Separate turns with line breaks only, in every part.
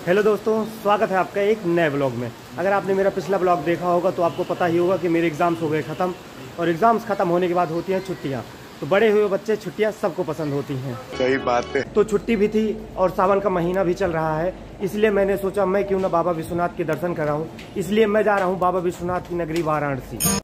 Hello दोस्तों, स्वागत है आपका एक नए ब्लॉग में। अगर आपने मेरा पिछला ब्लॉग देखा होगा तो आपको पता ही होगा कि मेरे एग्ज़ाम्स हो गए ख़त्म, और एग्ज़ाम्स ख़त्म होने के बाद होती हैं छुट्टियां। तो बड़े हुए बच्चे छुट्टियां सबको पसंद होती हैं।
सही बात है।
तो छुट्टी भी थी और सावन का महीना भी चल रहा है, इसलिए मैंने सोचा मैं क्यों ना बाबा विश्वनाथ के दर्शन कराऊँ। इसलिए मैं जा रहा हूँ बाबा विश्वनाथ की नगरी वाराणसी।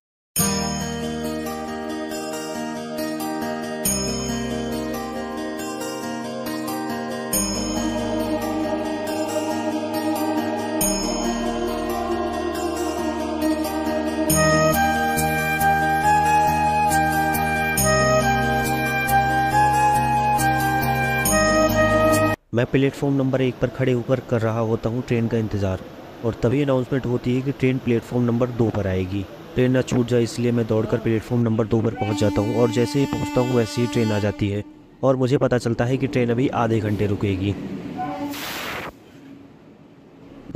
मैं प्लेटफॉर्म नंबर 1 पर खड़े होकर कर रहा होता हूँ ट्रेन का इंतज़ार, और तभी अनाउंसमेंट होती है कि ट्रेन प्लेटफॉर्म नंबर 2 पर आएगी। ट्रेन ना छूट जाए इसलिए मैं दौड़कर प्लेटफॉर्म नंबर 2 पर पहुँच जाता हूँ, और जैसे ही पहुँचता हूँ वैसे ही ट्रेन आ जाती है और मुझे पता चलता है कि ट्रेन अभी आधे घंटे रुकेगी।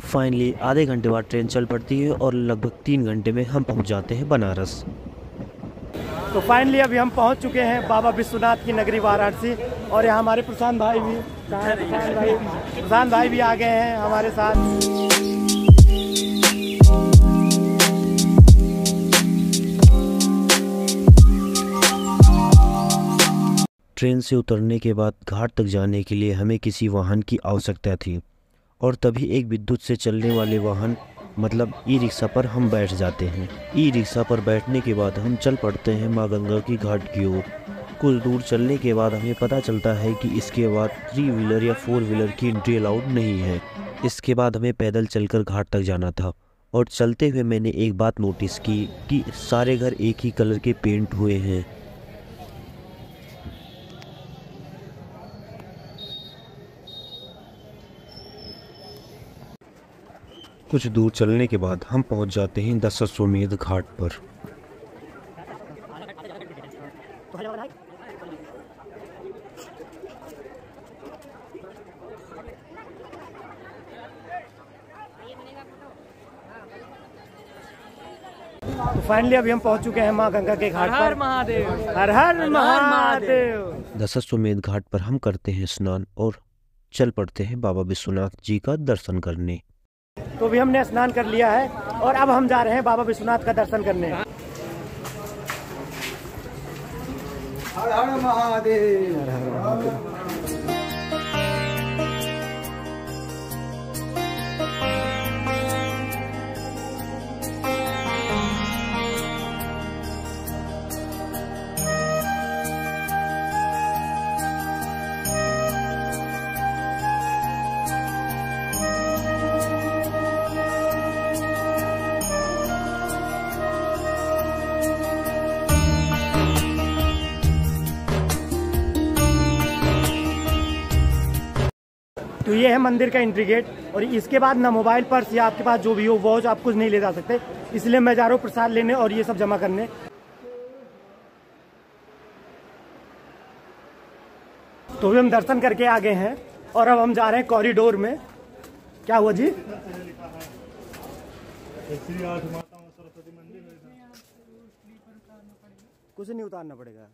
फाइनली आधे घंटे बाद ट्रेन चल पड़ती है और लगभग 3 घंटे में हम पहुँच जाते हैं बनारस।
तो फाइनली अभी हम पहुंच चुके हैं बाबा विश्वनाथ की नगरी वाराणसी, और यहाँ हमारे प्रशांत भाई भी आ गए हैं हमारे साथ।
ट्रेन से उतरने के बाद घाट तक जाने के लिए हमें किसी वाहन की आवश्यकता थी, और तभी एक विद्युत से चलने वाले वाहन मतलब ई रिक्शा पर हम बैठ जाते हैं। ई रिक्शा पर बैठने के बाद हम चल पड़ते हैं माँ गंगा की घाट की ओर। कुछ दूर चलने के बाद हमें पता चलता है कि इसके बाद 3 व्हीलर या 4 व्हीलर की एंट्री अलाउड नहीं है। इसके बाद हमें पैदल चलकर घाट तक जाना था, और चलते हुए मैंने एक बात नोटिस की कि सारे घर एक ही कलर के पेंट हुए हैं। कुछ दूर चलने के बाद हम पहुंच जाते हैं दशाश्वमेध घाट पर।
तो फाइनली अभी हम पहुंच चुके हैं माँ गंगा के घाट पर। हर हर महादेव, हर हर महादेव।
दशाश्वमेध घाट पर हम करते हैं स्नान और चल पड़ते हैं बाबा विश्वनाथ जी का दर्शन करने।
तो भी हमने स्नान कर लिया है और अब हम जा रहे हैं बाबा विश्वनाथ का दर्शन करने। हर हर महादेव, हर हर महादेव। तो ये है मंदिर का एंट्री गेट, और इसके बाद ना मोबाइल पर्स या आपके पास जो भी हो वॉच आप कुछ नहीं ले जा सकते। इसलिए मैं जा रहा हूँ प्रसाद लेने और ये सब जमा करने। तो भी हम दर्शन करके आ गए हैं और अब हम जा रहे हैं कॉरिडोर में। क्या हुआ जी? कुछ नहीं उतारना पड़ेगा।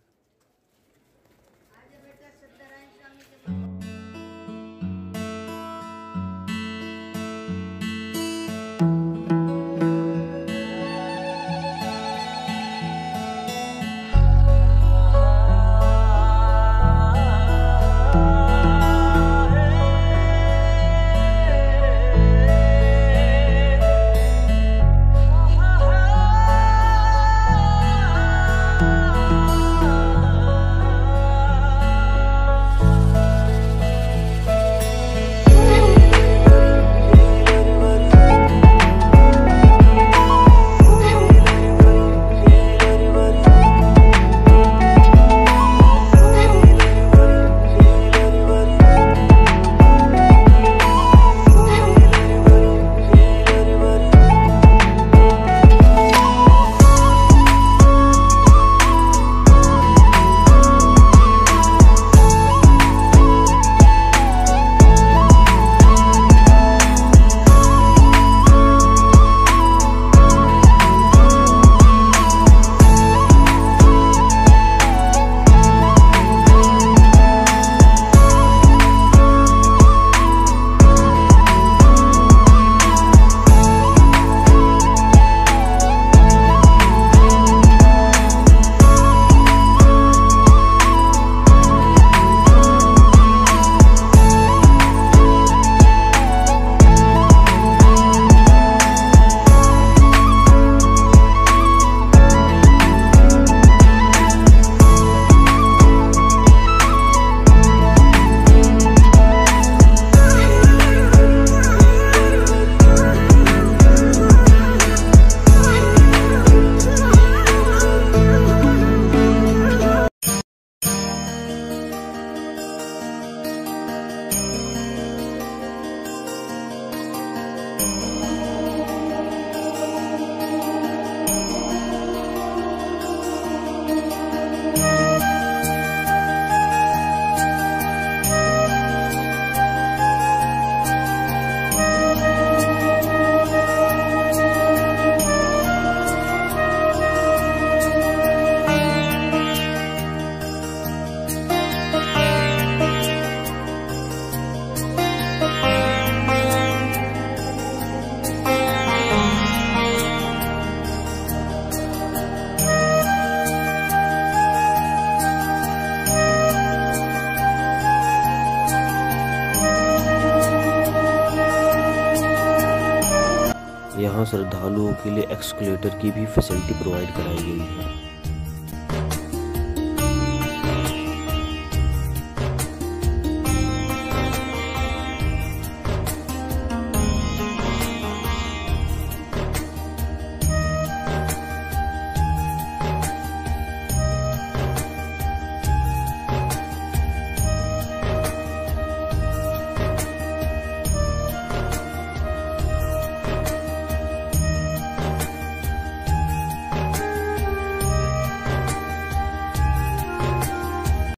यहाँ श्रद्धालुओं के लिए एक्सकलेटर की भी फैसिलिटी प्रोवाइड कराई गई है।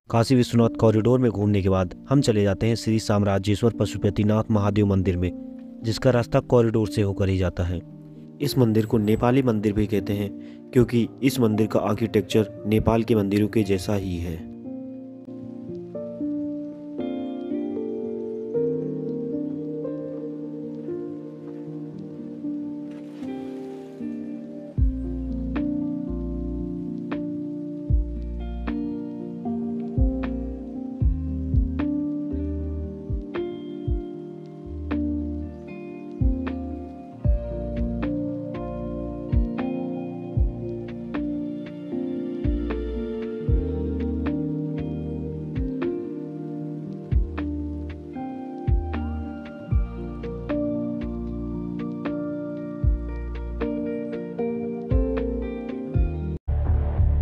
काशी विश्वनाथ कॉरिडोर में घूमने के बाद हम चले जाते हैं श्री साम्राज्येश्वर पशुपतिनाथ महादेव मंदिर में, जिसका रास्ता कॉरिडोर से होकर ही जाता है। इस मंदिर को नेपाली मंदिर भी कहते हैं क्योंकि इस मंदिर का आर्किटेक्चर नेपाल के मंदिरों के जैसा ही है।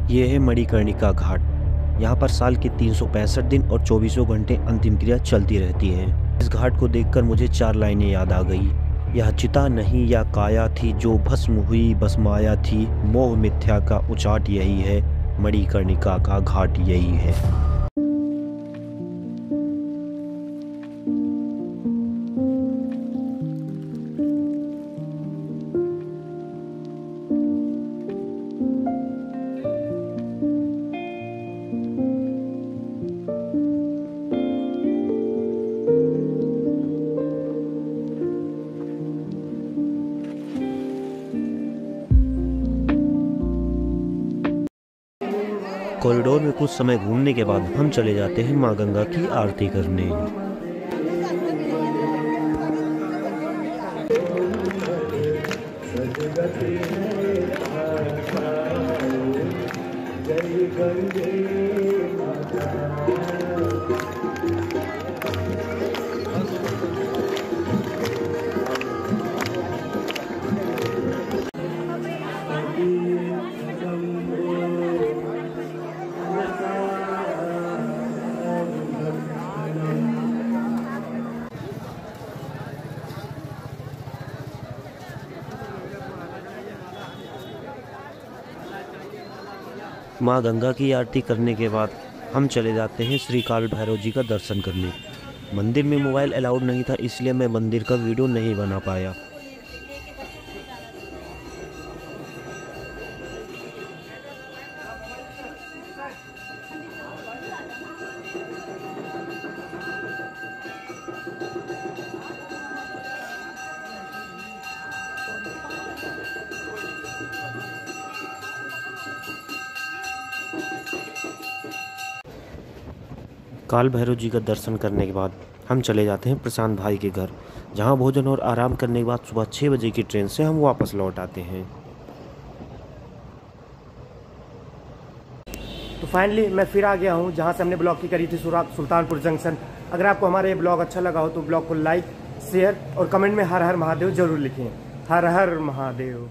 ये है मणिकर्णिका घाट। यहाँ पर साल के 365 दिन और 24 घंटे अंतिम क्रिया चलती रहती है। इस घाट को देखकर मुझे 4 लाइनें याद आ गई। यह चिता नहीं या काया थी, जो भस्म हुई बस माया थी, मोह मिथ्या का उचाट यही है, मणिकर्णिका का घाट यही है। कॉरिडोर में कुछ समय घूमने के बाद हम चले जाते हैं माँ गंगा की आरती करने। माँ गंगा की आरती करने के बाद हम चले जाते हैं श्री काल भैरव जी का दर्शन करने। मंदिर में मोबाइल अलाउड नहीं था, इसलिए मैं मंदिर का वीडियो नहीं बना पाया। काल भैरव जी का दर्शन करने के बाद हम चले जाते हैं प्रशांत भाई के घर, जहां भोजन और आराम करने के बाद सुबह 6 बजे की ट्रेन से हम वापस लौट आते हैं।
तो फाइनली मैं फिर आ गया हूं जहां से हमने ब्लॉग की करी थी सुल्तानपुर जंक्शन। अगर आपको हमारा ये ब्लॉग अच्छा लगा हो तो ब्लॉग को लाइक, शेयर और कमेंट में हर हर महादेव जरूर लिखें। हर हर महादेव।